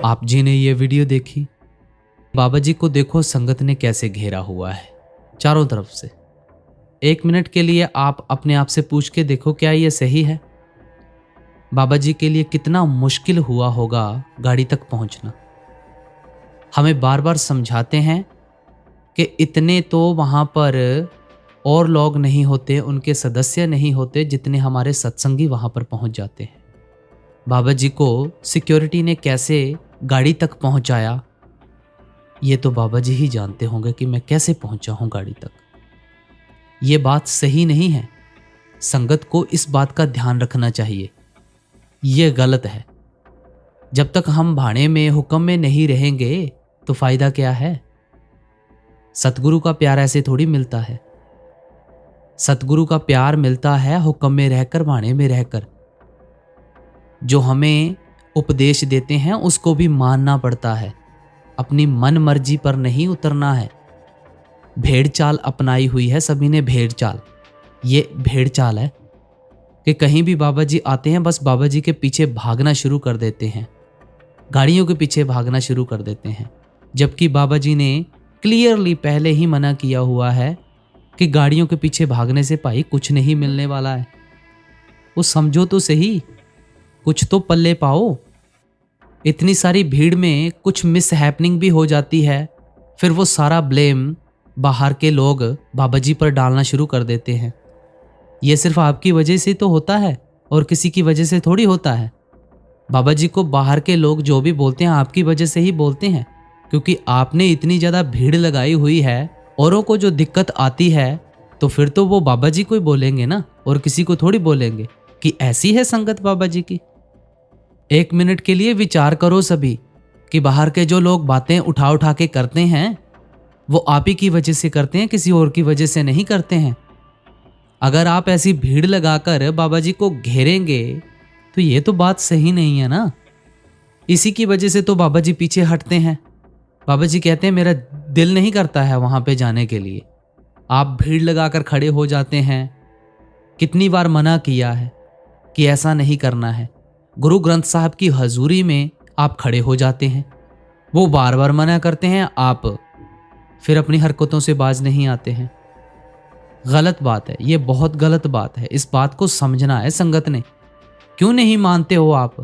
आप जी ने ये वीडियो देखी। बाबा जी को देखो संगत ने कैसे घेरा हुआ है चारों तरफ से। 1 मिनट के लिए आप अपने आप से पूछ के देखो, क्या ये सही है? बाबा जी के लिए कितना मुश्किल हुआ होगा गाड़ी तक पहुंचना। हमें बार बार समझाते हैं कि इतने तो वहां पर और लोग नहीं होते, उनके सदस्य नहीं होते जितने हमारे सत्संगी वहां पर पहुंच जाते हैं। बाबा जी को सिक्योरिटी ने कैसे गाड़ी तक पहुंचाया, ये तो बाबा जी ही जानते होंगे कि मैं कैसे पहुंचा हूं गाड़ी तक। ये बात सही नहीं है। संगत को इस बात का ध्यान रखना चाहिए। ये गलत है। जब तक हम भाड़े में हुक्म में नहीं रहेंगे तो फायदा क्या है? सतगुरु का प्यार ऐसे थोड़ी मिलता है। सतगुरु का प्यार मिलता है हुक्म में रहकर, भाड़े में रहकर। जो हमें उपदेश देते हैं उसको भी मानना पड़ता है। अपनी मन मर्जी पर नहीं उतरना है। भेड़ चाल अपनाई हुई है सभी ने, भेड़ चाल। ये भेड़ चाल है कि कहीं भी बाबा जी आते हैं बस बाबा जी के पीछे भागना शुरू कर देते हैं, गाड़ियों के पीछे भागना शुरू कर देते हैं। जबकि बाबा जी ने क्लियरली पहले ही मना किया हुआ है कि गाड़ियों के पीछे भागने से भाई कुछ नहीं मिलने वाला है। वो समझो तो सही, कुछ तो पल्ले पाओ। इतनी सारी भीड़ में कुछ मिस हैपनिंग भी हो जाती है, फिर वो सारा ब्लेम बाहर के लोग बाबा जी पर डालना शुरू कर देते हैं। ये सिर्फ आपकी वजह से तो होता है और किसी की वजह से थोड़ी होता है। बाबा जी को बाहर के लोग जो भी बोलते हैं आपकी वजह से ही बोलते हैं, क्योंकि आपने इतनी ज़्यादा भीड़ लगाई हुई है। औरों को जो दिक्कत आती है तो फिर तो वो बाबा जी को ही बोलेंगे ना, और किसी को थोड़ी बोलेंगे कि ऐसी है संगत बाबा जी की। 1 मिनट के लिए विचार करो सभी कि बाहर के जो लोग बातें उठा उठा के करते हैं वो आप ही की वजह से करते हैं, किसी और की वजह से नहीं करते हैं। अगर आप ऐसी भीड़ लगाकर बाबा जी को घेरेंगे तो ये तो बात सही नहीं है ना। इसी की वजह से तो बाबा जी पीछे हटते हैं। बाबा जी कहते हैं मेरा दिल नहीं करता है वहां पे जाने के लिए। आप भीड़ लगाकर खड़े हो जाते हैं। कितनी बार मना किया है कि ऐसा नहीं करना है। गुरु ग्रंथ साहब की हजूरी में आप खड़े हो जाते हैं। वो बार बार मना करते हैं, आप फिर अपनी हरकतों से बाज नहीं आते हैं। गलत बात है, ये बहुत गलत बात है। इस बात को समझना है संगत ने। क्यों नहीं मानते हो आप?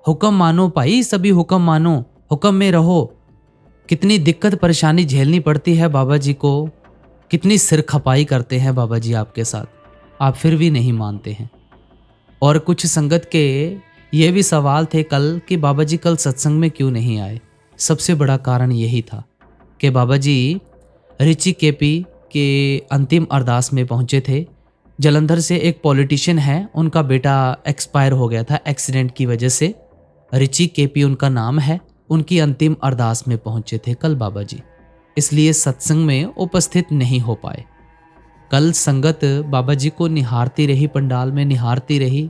हुक्म मानो भाई, सभी हुक्म मानो, हुक्म में रहो। कितनी दिक्कत परेशानी झेलनी पड़ती है बाबा जी को, कितनी सिर खपाई करते हैं बाबा जी आपके साथ, आप फिर भी नहीं मानते हैं। और कुछ संगत के ये भी सवाल थे कल कि बाबा जी कल सत्संग में क्यों नहीं आए। सबसे बड़ा कारण यही था कि बाबा जी रिची केपी के अंतिम अरदास में पहुंचे थे। जलंधर से एक पॉलिटिशियन है, उनका बेटा एक्सपायर हो गया था एक्सीडेंट की वजह से। रिची केपी उनका नाम है। उनकी अंतिम अरदास में पहुंचे थे कल बाबा जी, इसलिए सत्संग में उपस्थित नहीं हो पाए। कल संगत बाबा जी को निहारती रही, पंडाल में निहारती रही,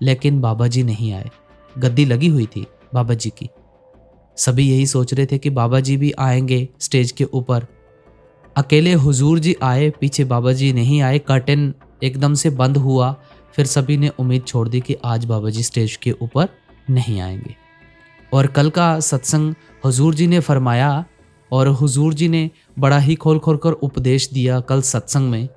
लेकिन बाबा जी नहीं आए। गद्दी लगी हुई थी बाबा जी की। सभी यही सोच रहे थे कि बाबा जी भी आएंगे स्टेज के ऊपर। अकेले हुजूर जी आए, पीछे बाबा जी नहीं आए। कर्टेन एकदम से बंद हुआ। फिर सभी ने उम्मीद छोड़ दी कि आज बाबा जी स्टेज के ऊपर नहीं आएंगे। और कल का सत्संग हुजूर जी ने फरमाया और हुजूर जी ने बड़ा ही खोल खोल कर उपदेश दिया कल सत्संग में।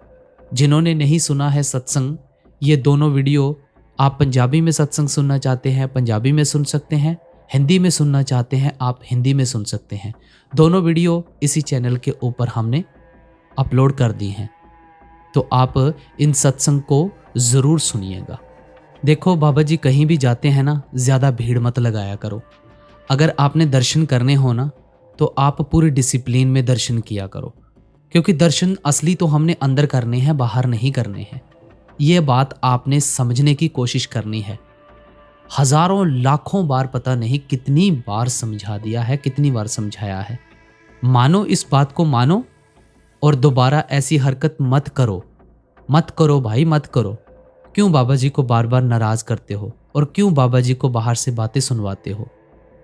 जिन्होंने नहीं सुना है सत्संग, ये दोनों वीडियो आप पंजाबी में सत्संग सुनना चाहते हैं पंजाबी में सुन सकते हैं, हिंदी में सुनना चाहते हैं आप हिंदी में सुन सकते हैं। दोनों वीडियो इसी चैनल के ऊपर हमने अपलोड कर दी हैं, तो आप इन सत्संग को ज़रूर सुनिएगा। देखो बाबा जी कहीं भी जाते हैं ना, ज़्यादा भीड़ मत लगाया करो। अगर आपने दर्शन करने हो ना तो आप पूरी डिसिप्लिन में दर्शन किया करो, क्योंकि दर्शन असली तो हमने अंदर करने हैं, बाहर नहीं करने हैं। ये बात आपने समझने की कोशिश करनी है। हजारों लाखों बार, पता नहीं कितनी बार समझा दिया है, कितनी बार समझाया है। मानो, इस बात को मानो और दोबारा ऐसी हरकत मत करो। मत करो भाई, मत करो। क्यों बाबा जी को बार बार नाराज करते हो और क्यों बाबा जी को बाहर से बातें सुनवाते हो?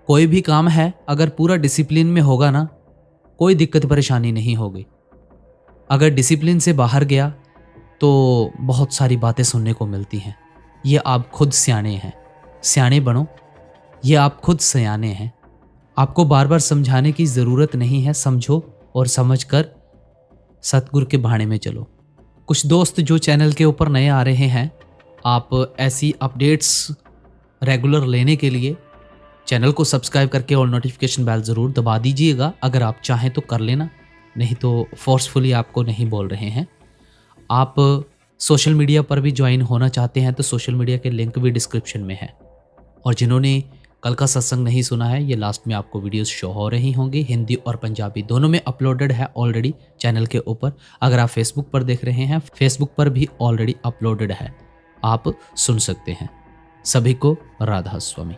कोई भी काम है अगर पूरा डिसिप्लिन में होगा ना, कोई दिक्कत परेशानी नहीं होगी। अगर डिसिप्लिन से बाहर गया तो बहुत सारी बातें सुनने को मिलती हैं। ये आप खुद सियाने हैं, सियाने बनो। ये आप खुद सियाने हैं। आपको बार बार समझाने की ज़रूरत नहीं है, समझो और समझकर सतगुरु के भाने में चलो। कुछ दोस्त जो चैनल के ऊपर नए आ रहे हैं, आप ऐसी अपडेट्स रेगुलर लेने के लिए चैनल को सब्सक्राइब करके और नोटिफिकेशन बेल ज़रूर दबा दीजिएगा। अगर आप चाहें तो कर लेना, नहीं तो फोर्सफुली आपको नहीं बोल रहे हैं। आप सोशल मीडिया पर भी ज्वाइन होना चाहते हैं तो सोशल मीडिया के लिंक भी डिस्क्रिप्शन में है। और जिन्होंने कल का सत्संग नहीं सुना है, ये लास्ट में आपको वीडियोस शो हो रही होंगी, हिंदी और पंजाबी दोनों में अपलोडेड है ऑलरेडी चैनल के ऊपर। अगर आप फेसबुक पर देख रहे हैं, फेसबुक पर भी ऑलरेडी अपलोडेड है, आप सुन सकते हैं। सभी को राधा स्वामी।